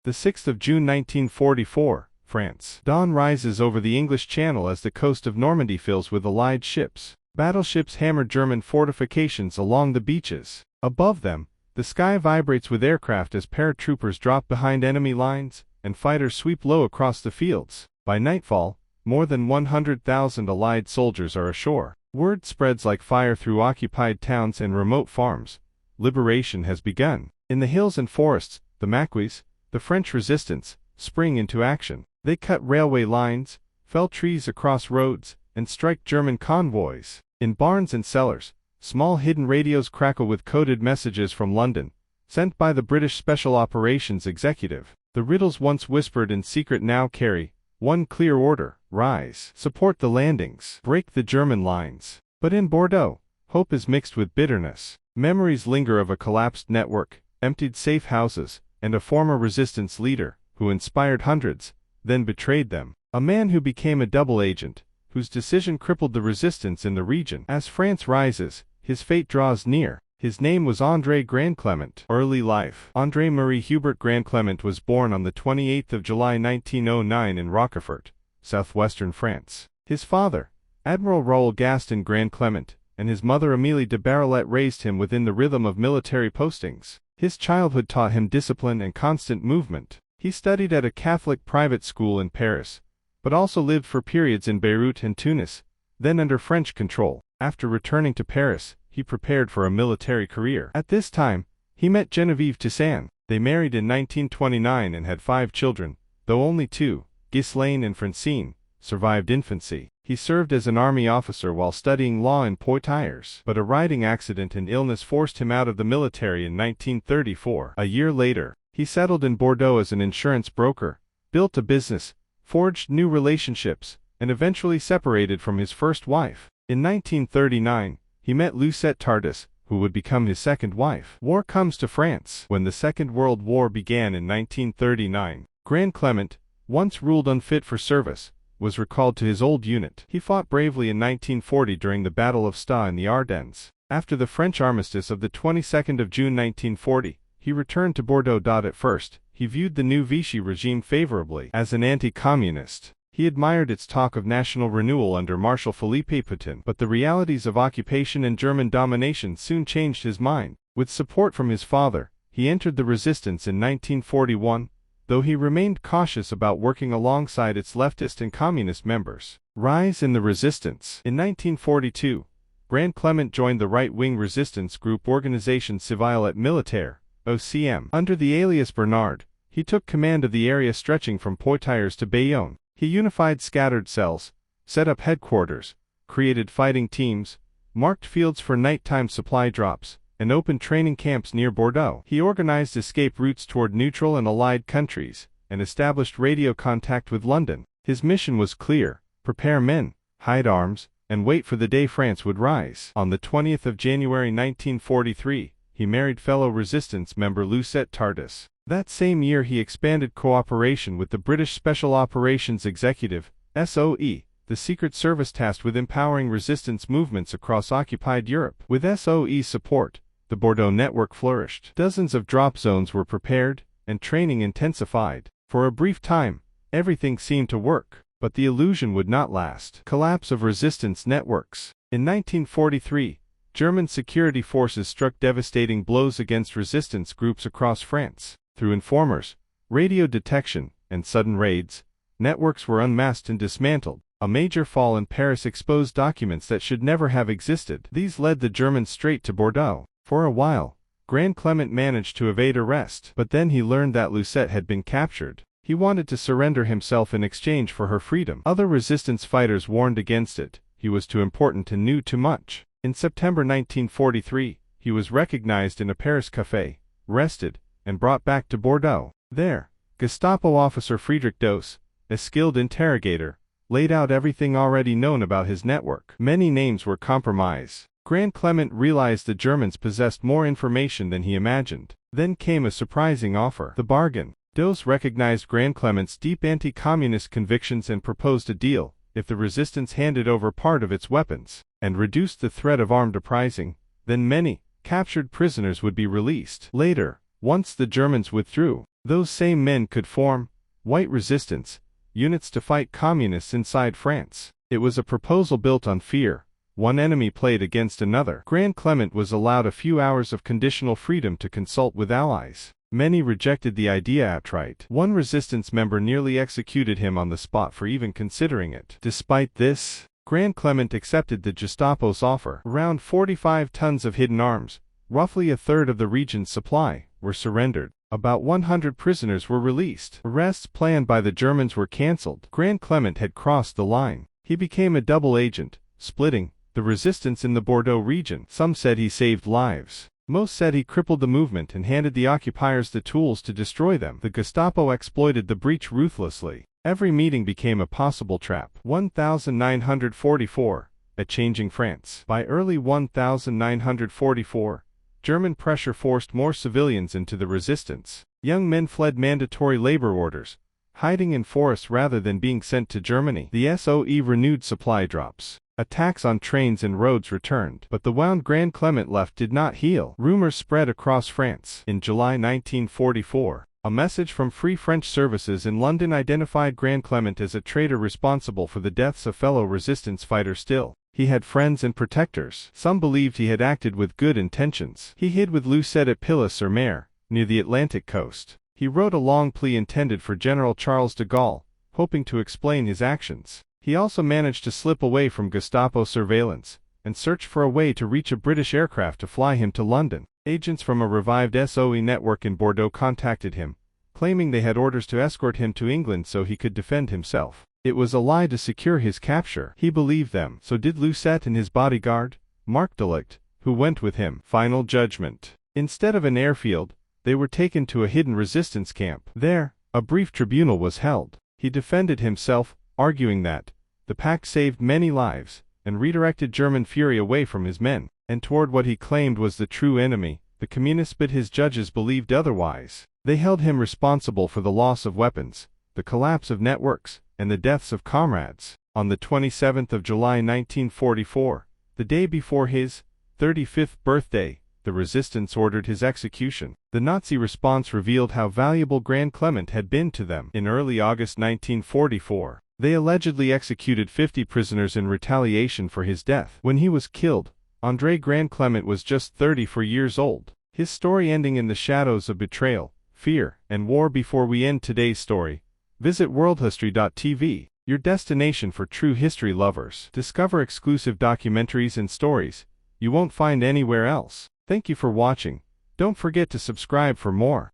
The 6th of June 1944, France. Dawn rises over the English Channel as the coast of Normandy fills with Allied ships. Battleships hammer German fortifications along the beaches. Above them, the sky vibrates with aircraft as paratroopers drop behind enemy lines, and fighters sweep low across the fields. By nightfall, more than 100,000 Allied soldiers are ashore. Word spreads like fire through occupied towns and remote farms. Liberation has begun. In the hills and forests, the Maquis, the French resistance, spring into action. They cut railway lines, fell trees across roads, and strike German convoys. In barns and cellars, small hidden radios crackle with coded messages from London, sent by the British Special Operations Executive. The riddles once whispered in secret now carry one clear order: rise, support the landings, break the German lines. But in Bordeaux, hope is mixed with bitterness. Memories linger of a collapsed network, emptied safe houses, and a former resistance leader, who inspired hundreds, then betrayed them. A man who became a double agent, whose decision crippled the resistance in the region. As France rises, his fate draws near. His name was André Grandclément. Early life. André Marie Hubert Grandclément was born on the 28th of July 1909 in Rochefort, southwestern France. His father, Admiral Raoul Gaston Grandclément, and his mother Amélie de Barillet raised him within the rhythm of military postings. His childhood taught him discipline and constant movement. He studied at a Catholic private school in Paris, but also lived for periods in Beirut and Tunis, then under French control. After returning to Paris, he prepared for a military career. At this time, he met Geneviève Toussaint. They married in 1929 and had 5 children, though only 2, Ghislaine and Francine, survived infancy. He served as an army officer while studying law in Poitiers, but a riding accident and illness forced him out of the military in 1934. A year later, he settled in Bordeaux as an insurance broker, built a business, forged new relationships, and eventually separated from his first wife. In 1939, he met Lucette Tardis, who would become his second wife. War comes to France. When the Second World War began in 1939, Grandclément, once ruled unfit for service, was recalled to his old unit. He fought bravely in 1940 during the Battle of Sta in the Ardennes. After the French armistice of the 22nd of June 1940, he returned to Bordeaux. At first, he viewed the new Vichy regime favorably. As an anti-communist, he admired its talk of national renewal under Marshal Philippe Pétain, but the realities of occupation and German domination soon changed his mind. With support from his father, he entered the resistance in 1941, though he remained cautious about working alongside its leftist and communist members. Rise in the resistance. In 1942, Grandclément joined the right-wing resistance group Organisation Civile et Militaire, OCM. Under the alias Bernard, he took command of the area stretching from Poitiers to Bayonne. He unified scattered cells, set up headquarters, created fighting teams, marked fields for nighttime supply drops, and opened training camps near Bordeaux. He organized escape routes toward neutral and allied countries, and established radio contact with London. His mission was clear: prepare men, hide arms, and wait for the day France would rise. On the 20th of January 1943, he married fellow resistance member Lucette Tardis. That same year he expanded cooperation with the British Special Operations Executive, SOE, the secret service tasked with empowering resistance movements across occupied Europe. With SOE support, the Bordeaux network flourished. Dozens of drop zones were prepared, and training intensified. For a brief time, everything seemed to work, but the illusion would not last. Collapse of resistance networks. In 1943, German security forces struck devastating blows against resistance groups across France. Through informers, radio detection, and sudden raids, networks were unmasked and dismantled. A major fall in Paris exposed documents that should never have existed. These led the Germans straight to Bordeaux. For a while, Grandclément managed to evade arrest, but then he learned that Lucette had been captured. He wanted to surrender himself in exchange for her freedom. Other resistance fighters warned against it. He was too important and knew too much. In September 1943, he was recognized in a Paris café, arrested, and brought back to Bordeaux. There, Gestapo officer Friedrich Doss, a skilled interrogator, laid out everything already known about his network. Many names were compromised. Grandclément realized the Germans possessed more information than he imagined. Then came a surprising offer. The bargain. Doss recognized Grandclément's deep anti-communist convictions and proposed a deal: if the resistance handed over part of its weapons, and reduced the threat of armed uprising, then many captured prisoners would be released. Later, once the Germans withdrew, Those same men could form white resistance units to fight communists inside France. It was a proposal built on fear. One enemy played against another. Grandclément was allowed a few hours of conditional freedom to consult with allies. Many rejected the idea outright. One resistance member nearly executed him on the spot for even considering it. Despite this, Grandclément accepted the Gestapo's offer. Around 45 tons of hidden arms, roughly a third of the region's supply, were surrendered. About 100 prisoners were released. Arrests planned by the Germans were cancelled. Grandclément had crossed the line. He became a double agent, splitting the resistance in the Bordeaux region. Some said he saved lives. Most said he crippled the movement and handed the occupiers the tools to destroy them. The Gestapo exploited the breach ruthlessly. Every meeting became a possible trap. 1944. A changing France. By early 1944, German pressure forced more civilians into the resistance. Young men fled mandatory labor orders, hiding in forests rather than being sent to Germany. The SOE renewed supply drops. Attacks on trains and roads returned, but the wound Grandclément left did not heal. Rumors spread across France. In July 1944, a message from Free French Services in London identified Grandclément as a traitor responsible for the deaths of fellow resistance fighters. Still, he had friends and protectors. Some believed he had acted with good intentions. He hid with Lucette at Pilat-sur-Mer, near the Atlantic coast. He wrote a long plea intended for General Charles de Gaulle, hoping to explain his actions. He also managed to slip away from Gestapo surveillance and search for a way to reach a British aircraft to fly him to London. Agents from a revived SOE network in Bordeaux contacted him, claiming they had orders to escort him to England so he could defend himself. It was a lie to secure his capture. He believed them. So did Lucette and his bodyguard, Marc Delict, who went with him. Final judgment. Instead of an airfield, they were taken to a hidden resistance camp. There, a brief tribunal was held. He defended himself, arguing that the pact saved many lives and redirected German fury away from his men and toward what he claimed was the true enemy, the communists, but his judges believed otherwise. They held him responsible for the loss of weapons, the collapse of networks, and the deaths of comrades. On the 27th of July 1944, the day before his 35th birthday, the resistance ordered his execution. The Nazi response revealed how valuable Grandclément had been to them. In early August 1944, they allegedly executed 50 prisoners in retaliation for his death. When he was killed, André Grandclément was just 34 years old. His story ending in the shadows of betrayal, fear, and war. Before we end today's story, visit worldhistory.tv, your destination for true history lovers. Discover exclusive documentaries and stories you won't find anywhere else. Thank you for watching. Don't forget to subscribe for more.